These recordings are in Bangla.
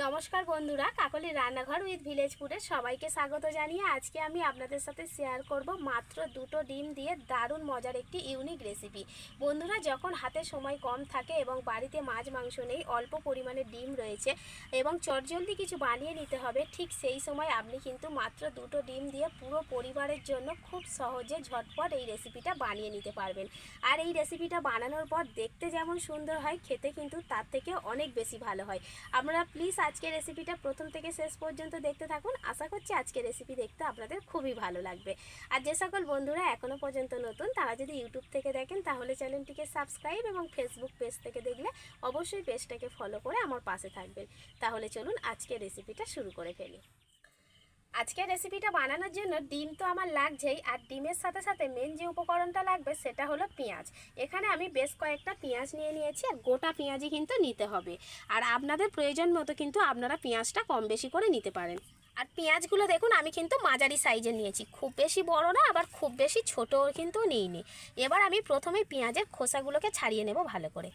নমস্কার বন্ধুরা, কাকলির রান্নাঘর উইথ ভিলেজ ফুডে সবাইকে স্বাগত জানিয়ে আজকে আমি আপনাদের সাথে শেয়ার করব মাত্র দুটো ডিম দিয়ে দারুণ মজার একটি ইউনিক রেসিপি। বন্ধুরা, যখন হাতে সময় কম থাকে এবং বাড়িতে মাছ মাংস নেই, অল্প পরিমাণে ডিম রয়েছে এবং চটজলদি কিছু বানিয়ে নিতে হবে, ঠিক সেই সময় আপনি কিন্তু মাত্র দুটো ডিম দিয়ে পুরো পরিবারের জন্য খুব সহজে ঝটপট এই রেসিপিটা বানিয়ে নিতে পারবেন। আর এই রেসিপিটা বানানোর পর দেখতে যেমন সুন্দর হয়, খেতে কিন্তু তার থেকে অনেক বেশি ভালো হয়। আপনারা প্লিজ আজকের রেসিপিটা প্রথম থেকে শেষ পর্যন্ত দেখতে থাকুন। আশা করছি আজকের রেসিপি দেখতে আপনাদের খুবই ভালো লাগবে। আর যে সকল বন্ধুরা এখনও পর্যন্ত নতুন, তারা যদি ইউটিউব থেকে দেখেন তাহলে চ্যানেলটিকে সাবস্ক্রাইব এবং ফেসবুক পেজ থেকে দেখলে অবশ্যই পেজটাকে ফলো করে আমার পাশে থাকবেন। তাহলে চলুন আজকের রেসিপিটা শুরু করে ফেলি। আজকের রেসিপিটা বানানোর জন্য ডিম তো আমার লাগছেই, আর ডিমের সাথে সাথে মেন যে উপকরণটা লাগবে সেটা হলো পেঁয়াজ। এখানে আমি বেশ কয়েকটা পেঁয়াজ নিয়ে নিয়েছি, আর গোটা পেঁয়াজই কিন্তু নিতে হবে। আর আপনাদের প্রয়োজন মতো কিন্তু আপনারা পেঁয়াজটা কম বেশি করে নিতে পারেন। আর পেঁয়াজগুলো দেখুন, আমি কিন্তু মাঝারি সাইজের নিয়েছি, খুব বেশি বড় না আবার খুব বেশি ছোটও কিন্তু নিইনি। এবার আমি প্রথমেই পেঁয়াজের খোসাগুলোকে ছাড়িয়ে নেব ভালো করে।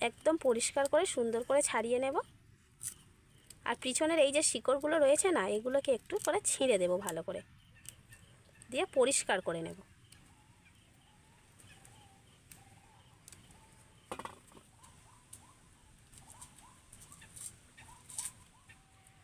একদম পরিষ্কার করে সুন্দর করে ছাড়িয়ে নেব। আর পিছনের এই যে শিকড়গুলো রয়েছে না, এগুলোকে একটু করে ছিঁড়ে দেব ভালো করে, দিয়ে পরিষ্কার করে নেব।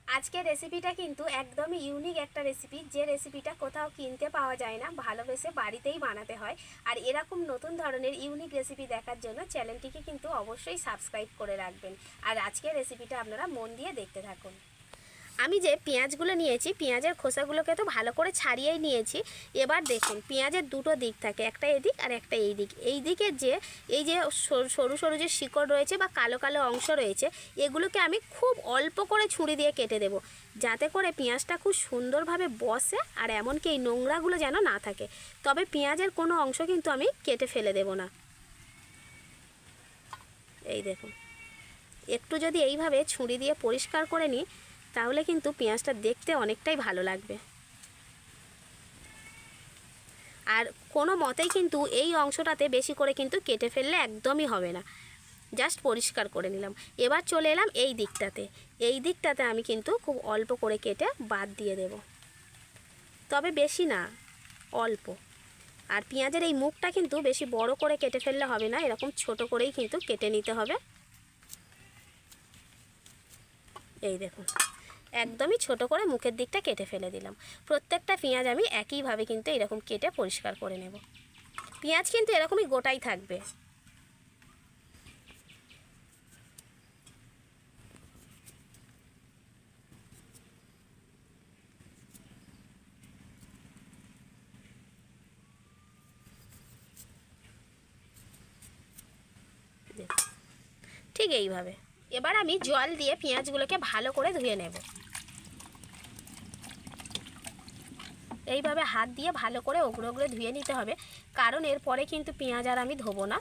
আজকের রেসিপিটা কিন্তু একদমই ইউনিক একটা রেসিপি, যে রেসিপিটা কোথাও কিনতে পাওয়া যায় না, ভালোবেসে বাড়িতেই বানাতে হয়। আর এরকম নতুন ধরনের ইউনিক রেসিপি দেখার জন্য চ্যানেলটিকে কিন্তু অবশ্যই সাবস্ক্রাইব করে রাখবেন। আর আজকের রেসিপিটা আপনারা মন দিয়ে দেখতে থাকুন। আমি যে পেঁয়াজগুলো নিয়েছি, পেঁয়াজের খোসাগুলোকে তো ভালো করে ছাড়িয়েই নিয়েছি। এবার দেখুন, পেঁয়াজের দুটো দিক থাকে, একটা এদিক আর একটা এই দিক। এই দিকের যে এই যে সরু সরু যে শিকড় রয়েছে বা কালো কালো অংশ রয়েছে, এগুলোকে আমি খুব অল্প করে ছুরি দিয়ে কেটে দেব, যাতে করে পেঁয়াজটা খুব সুন্দরভাবে বসে আর এমনকি এই নোংরাগুলো যেন না থাকে। তবে পেঁয়াজের কোনো অংশ কিন্তু আমি কেটে ফেলে দেব না। এই দেখুন, একটু যদি এইভাবে ছুরি দিয়ে পরিষ্কার করে নিই, তাহলে কিন্তু পেঁয়াজটা দেখতে অনেকটাই ভালো লাগবে। আর কোনো মতেই কিন্তু এই অংশটাতে বেশি করে কিন্তু কেটে ফেললে একদমই হবে না। জাস্ট পরিষ্কার করে নিলাম। এবার চলে এলাম এই দিকটাতে। এই দিকটাতে আমি কিন্তু খুব অল্প করে কেটে বাদ দিয়ে দেব, তবে বেশি না, অল্প। আর পেঁয়াজের এই মুখটা কিন্তু বেশি বড় করে কেটে ফেললে হবে না, এরকম ছোট করেই কিন্তু কেটে নিতে হবে। এই দেখুন, একদমই ছোট করে মুখের দিকটা কেটে ফেলে দিলাম। প্রত্যেকটা পেঁয়াজ আমি একইভাবে কিন্তু এরকম কেটে পরিষ্কার করে নেব। পেঁয়াজ কিন্তু এরকমই গোটাই থাকবে। ঠিক এইভাবে। এবার আমি জল দিয়ে পেঁয়াজগুলোকে ভালো করে ধুয়ে নেব। এইভাবে হাত দিয়ে ভালো করে ওগুলো ওগুলো ধুয়ে নিতে হবে, কারণ এরপরে কিন্তু পেঁয়াজ আর আমি ধোবো না।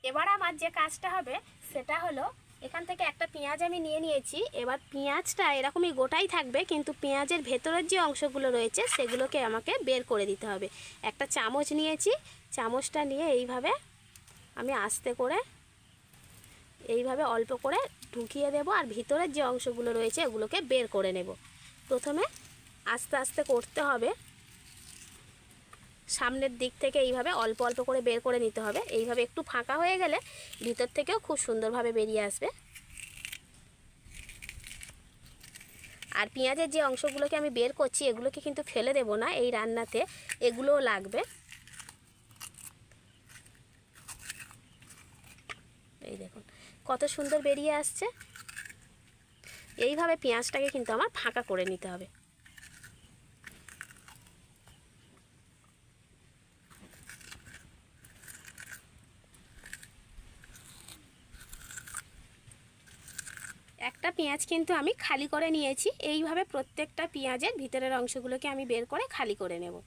এবার আমার যে কাজটা হবে সেটা হলো, এখান থেকে একটা পেঁয়াজ আমি নিয়ে নিয়েছি। এবার পেঁয়াজটা এরকমই গোটাই থাকবে, কিন্তু পেঁয়াজের ভেতরের যে অংশগুলো রয়েছে সেগুলোকে আমাকে বের করে দিতে হবে। একটা চামচ নিয়েছি, চামচটা নিয়ে এইভাবে আমি আস্তে করে এইভাবে অল্প করে ঢুকিয়ে দেব, আর ভিতরের যে অংশগুলো রয়েছে এগুলোকে বের করে নেব। প্রথমে আস্তে আস্তে করতে হবে, সামনের দিক থেকে এইভাবে অল্প অল্প করে বের করে নিতে হবে। এইভাবে একটু ফাঁকা হয়ে গেলে ভিতর থেকেও খুব সুন্দরভাবে বেরিয়ে আসবে। আর পেঁয়াজের যে অংশগুলোকে আমি বের করছি এগুলোকে কিন্তু ফেলে দেব না, এই রান্নাতে এগুলোও লাগবে। এই দেখুন কত সুন্দর বেরিয়ে আসছে। এইভাবে পেঁয়াজটাকে কিন্তু আমার ফাঁকা করে নিতে হবে। একটা পেঁয়াজ কিন্তু আমি খালি করে নিয়েছি। এইভাবে প্রত্যেকটা পেঁয়াজের ভিতরের অংশগুলোকে আমি বের করে খালি করে নেব।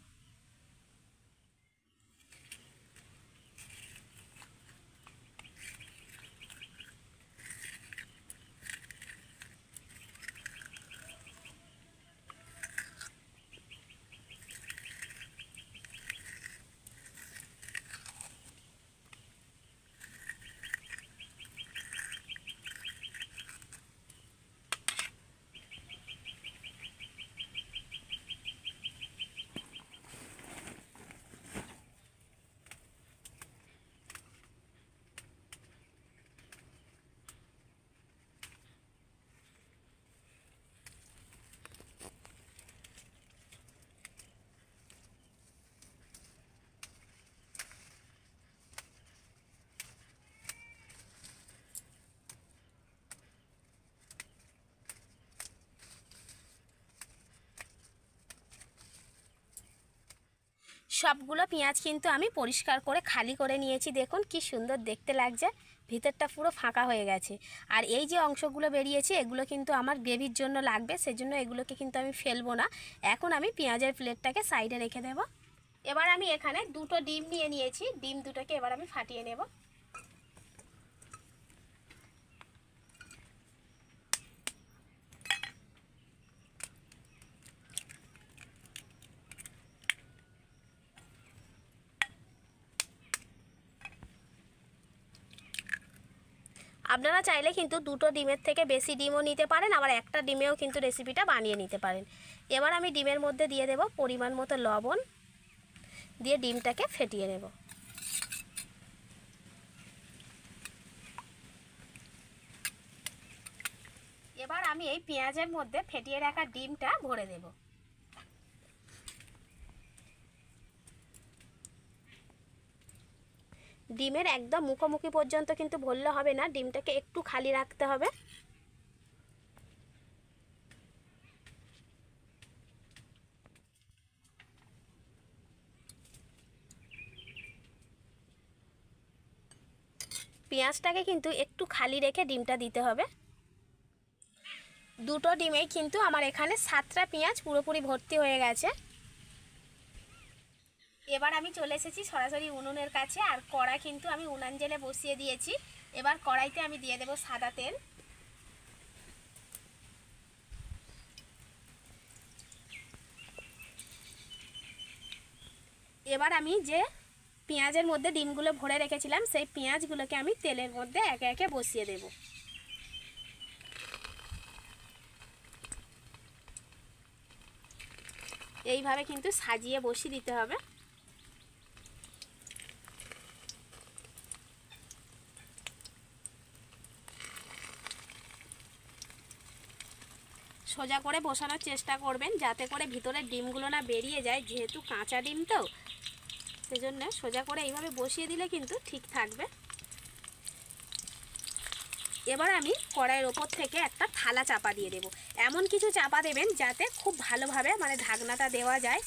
সবগুলো পেঁয়াজ কিন্তু আমি পরিষ্কার করে খালি করে নিয়েছি। দেখুন কি সুন্দর দেখতে লাগছে, ভিতরটা পুরো ফাঁকা হয়ে গেছে। আর এই যে অংশগুলো বেরিয়েছে এগুলো কিন্তু আমার গ্রেভির জন্য লাগবে, সেজন্য এগুলোকে কিন্তু আমি ফেলবো না। এখন আমি পেঁয়াজের প্লেটটাকে সাইডে রেখে দেব। এবার আমি এখানে দুটো ডিম নিয়ে নিয়েছি, ডিম দুটোকে এবার আমি ফাটিয়ে নেব। আপনারা চাইলে কিন্তু দুটো ডিমের থেকে বেশি ডিমও নিতে পারেন, আবার একটা ডিমেও কিন্তু রেসিপিটা বানিয়ে নিতে পারেন। এবার আমি ডিমের মধ্যে দিয়ে দেব পরিমাণ মতো লবণ, দিয়ে ডিমটাকে ফেটিয়ে নেব। এবার আমি এই পেঁয়াজের মধ্যে ফেটিয়ে রাখা ডিমটা ভরে দেব। ডিমের একদম মুখোমুখি পর্যন্ত কিন্তু ভরলে হবে না, ডিমটাকে একটু খালি রাখতে হবে। পেঁয়াজটাকে কিন্তু একটু খালি রেখে ডিমটা দিতে হবে। দুটো ডিমেই কিন্তু আমার এখানে 7টা পেঁয়াজ পুরোপুরি ভর্তি হয়ে গেছে। এবার আমি চলে এসেছি সরাসরি উনুনের কাছে, আর কড়াই কিন্তু আমি উনান জেলে বসিয়ে দিয়েছি। এবার কড়াইতে আমি দিয়ে দেব সাদা তেল। এবার আমি যে পেঁয়াজের মধ্যে ডিমগুলো ভরে রেখেছিলাম সেই পেঁয়াজগুলোকে আমি তেলের মধ্যে একে একে বসিয়ে দেব। এইভাবে কিন্তু সাজিয়ে বসিয়ে দিতে হবে। সোজা করে বসানোর চেষ্টা করবেন যাতে করে ভিতরের ডিমগুলো না বেরিয়ে যায়, যেহেতু কাঁচা ডিম তো সেজন্য সোজা করে এইভাবে বসিয়ে দিলে কিন্তু ঠিক থাকবে। এবার আমি কড়াইয়ের ওপর থেকে একটা থালা চাপা দিয়ে দেব। এমন কিছু চাপা দেবেন যাতে খুব ভালোভাবে মানে ঢাকনাটা দেওয়া যায়,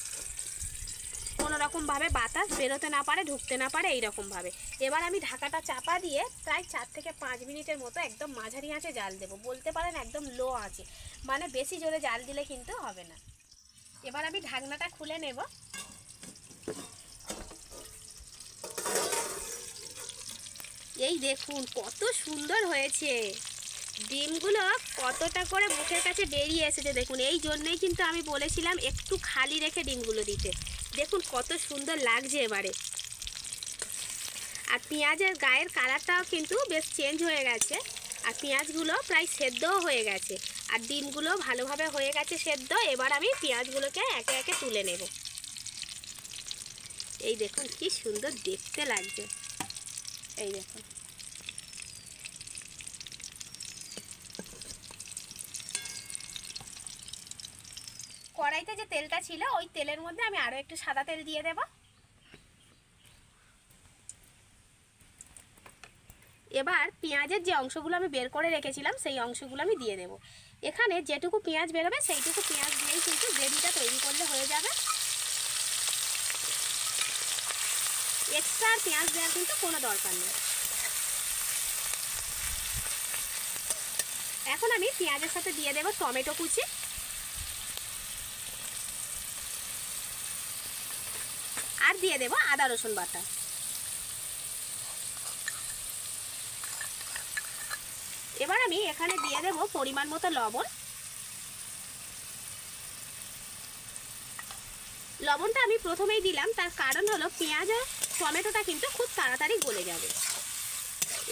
কোনো রকমভাবে বাতাস বেরোতে না পারে, ঢুকতে না পারে, এইরকমভাবে। এবার আমি ঢাকাটা চাপা দিয়ে প্রায় 4 থেকে 5 মিনিটের মতো একদম মাঝারি আঁচে জাল দেব, বলতে পারেন একদম লো আঁচে, মানে বেশি জোরে জাল দিলে কিন্তু হবে না। এবার আমি ঢাকনাটা খুলে নেব। এই দেখুন কত সুন্দর হয়েছে, ডিমগুলো কতটা করে মুখের কাছে বেরিয়ে এসেছে দেখুন। এই জন্যই কিন্তু আমি বলেছিলাম একটু খালি রেখে ডিমগুলো দিতে। দেখুন কত সুন্দর লাগছে এবারে। আর পেঁয়াজের গায়ের কালারটাও কিন্তু বেশ চেঞ্জ হয়ে গেছে, আর পেঁয়াজগুলো প্রায় সেদ্ধও হয়ে গেছে, আর ডিমগুলো ভালোভাবে হয়ে গেছে সেদ্ধ। এবার আমি পেঁয়াজগুলোকে একে একে তুলে নেব। এই দেখুন কি সুন্দর দেখতে লাগছে, এই দেখুন। কড়াইতে যে তেলটা ছিল ওই তেলের মধ্যে আমি আরও একটু সাদা তেল দিয়ে দেব। এবার পেঁয়াজের যে অংশগুলো আমি বের করে রেখেছিলাম সেই অংশগুলো আমি দিয়ে দেব। এখানে যেটুকু পেঁয়াজ বেরোবে সেইটুকু পেঁয়াজ দিয়েই কিন্তু গ্রেভিটা তৈরি করলে হয়ে যাবে। এক্সট্রা পেঁয়াজ দেওয়ার কিন্তু কোনো দরকার নেই। এখন আমি পেঁয়াজের সাথে দিয়ে দেব টমেটো কুচি, আর দিয়ে দেব আদা রসুন বাটা। এবার আমি এখানে দিয়ে দেব পরিমাণ মতো লবণ। লবণটা আমি প্রথমেই দিলাম, তার কারণ হলো পেঁয়াজ আর টমেটোটা কিন্তু খুব তাড়াতাড়ি গলে যাবে।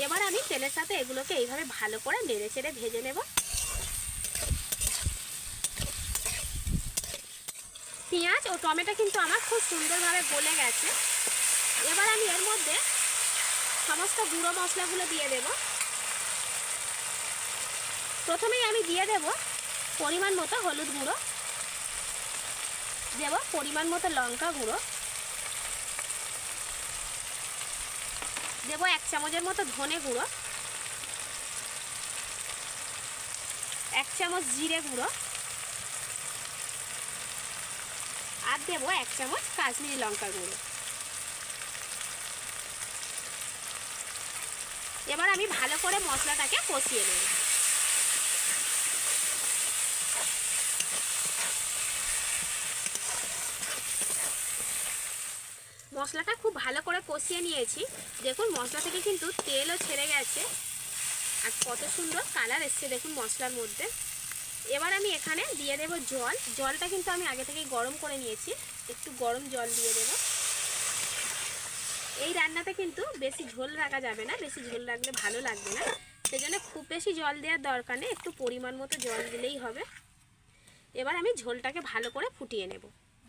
এবার আমি তেলের সাথে এগুলোকে এইভাবে ভালো করে নেড়ে চেড়ে ভেজে নেব। পেঁয়াজ ও টমেটো কিন্তু আমার খুব সুন্দরভাবে গলে গেছে। এবার আমি এর মধ্যে সমস্ত গুঁড়ো মশলাগুলো দিয়ে দেব। প্রথমেই আমি দিয়ে দেব পরিমাণ মতো হলুদ গুঁড়ো, দেব পরিমাণ মতো লঙ্কা গুঁড়ো, দেব 1 চামচের মতো ধনে গুঁড়ো, 1 চামচ জিরে গুঁড়ো, আর দেবো 1 চামচ কাশ্মীরি লঙ্কার গুঁড়ো। এবার আমি ভালো করে মশলাটাকে কষিয়ে নেব। মশলাটা খুব ভালো করে কষিয়ে নিয়েছি। দেখুন মশলা থেকে কিন্তু তেলও ছেড়ে গেছে আর কত সুন্দর কালার এসছে দেখুন মশলার মধ্যে। এবার আমি এখানে দিয়ে দেব জল। জলটা কিন্তু আমি আগে থেকেই গরম করে নিয়েছি, একটু গরম জল দিয়ে দেব। এই রান্নাতে কিন্তু বেশি ঝোল রাখা যাবে না, বেশি ঝোল রাখলে ভালো লাগবে না, সেজন্য খুব বেশি জল দেওয়ার দরকার নেই, একটু পরিমাণ মতো জল দিলেই হবে। এবার আমি ঝোলটাকে ভালো করে ফুটিয়ে নেব।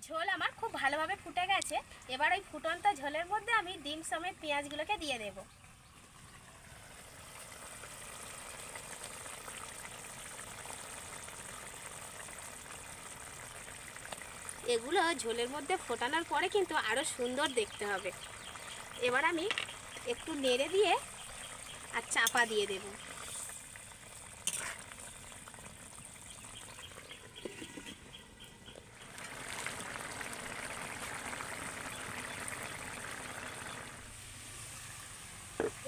ঝোল আমার খুব ভালোভাবে ফুটে গেছে। এবার ওই ফুটন্ত ঝোলের মধ্যে আমি ডিম সমেত পেঁয়াজগুলোকে দিয়ে দেব। এগুলো ঝোলের মধ্যে ফোটানোর পরে কিন্তু আরও সুন্দর দেখতে হবে। এবার আমি একটু নেড়ে দিয়ে আর চাপা দিয়ে দেব।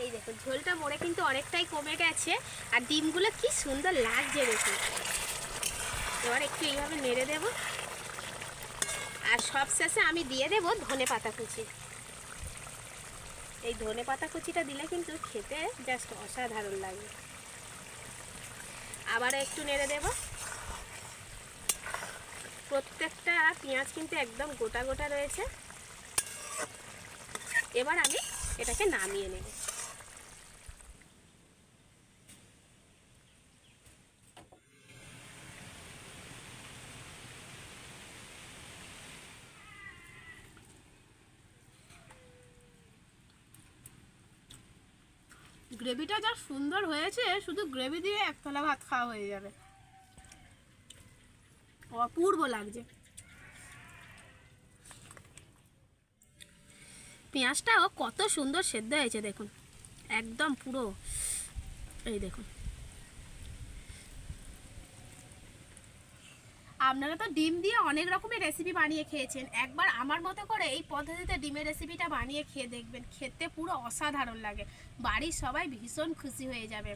এই দেখুন ঝোলটা মরে কিন্তু অনেকটাই কমে গেছে আর ডিমগুলো কি সুন্দর লাগছে দেখুন। এবার একটু এইভাবে নেড়ে দেব আর সবশেষে আমি দিয়ে দেব ধনেপাতা কুচি। এই ধনেপাতা কুচিটা দিলে কিন্তু খেতে জাস্ট অসাধারণ লাগে। আবার একটু নেড়ে দেব। প্রত্যেকটা পেঁয়াজ কিন্তু একদম গোটা গোটা রয়েছে। এবার আমি এটাকে নামিয়ে নেব। গ্রেভিটা যা সুন্দর হয়েছে, শুধু গ্রেভি দিয়ে একতলা ভাত খাওয়া হয়ে যাবে, অপূর্ব লাগছে। পেঁয়াজটাও কত সুন্দর সেদ্ধ হয়েছে দেখুন, একদম পুরো। এই দেখুন আপনারা তো ডিম দিয়ে অনেক রকমের রেসিপি বানিয়ে খেয়েছেন, একবার আমার মতো করে এই পদ্ধতিতে ডিমের রেসিপিটা বানিয়ে খেয়ে দেখবেন, খেতে পুরো অসাধারণ লাগে। বাড়ির সবাই ভীষণ খুশি হয়ে যাবে।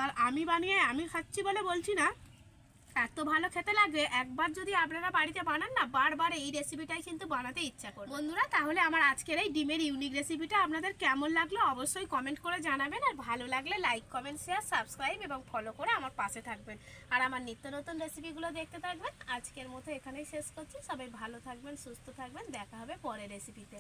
আর আমি বানিয়ে আমি খাচ্ছি বলে বলছি না, এত ভালো খেতে লাগবে। একবার যদি আপনারা বাড়িতে বানান না, বারবার এই রেসিপিটাই কিন্তু বানাতে ইচ্ছা করবে। বন্ধুরা, তাহলে আমার আজকের এই ডিমের ইউনিক রেসিপিটা আপনাদের কেমন লাগলো অবশ্যই কমেন্ট করে জানাবেন। আর ভালো লাগলে লাইক, কমেন্ট, শেয়ার, সাবস্ক্রাইব এবং ফলো করে আমার পাশে থাকবেন আর আমার নিত্য নতুন রেসিপিগুলো দেখতে থাকবেন। আজকের মতো এখানেই শেষ করছি। সবাই ভালো থাকবেন, সুস্থ থাকবেন, দেখা হবে পরের রেসিপিতে।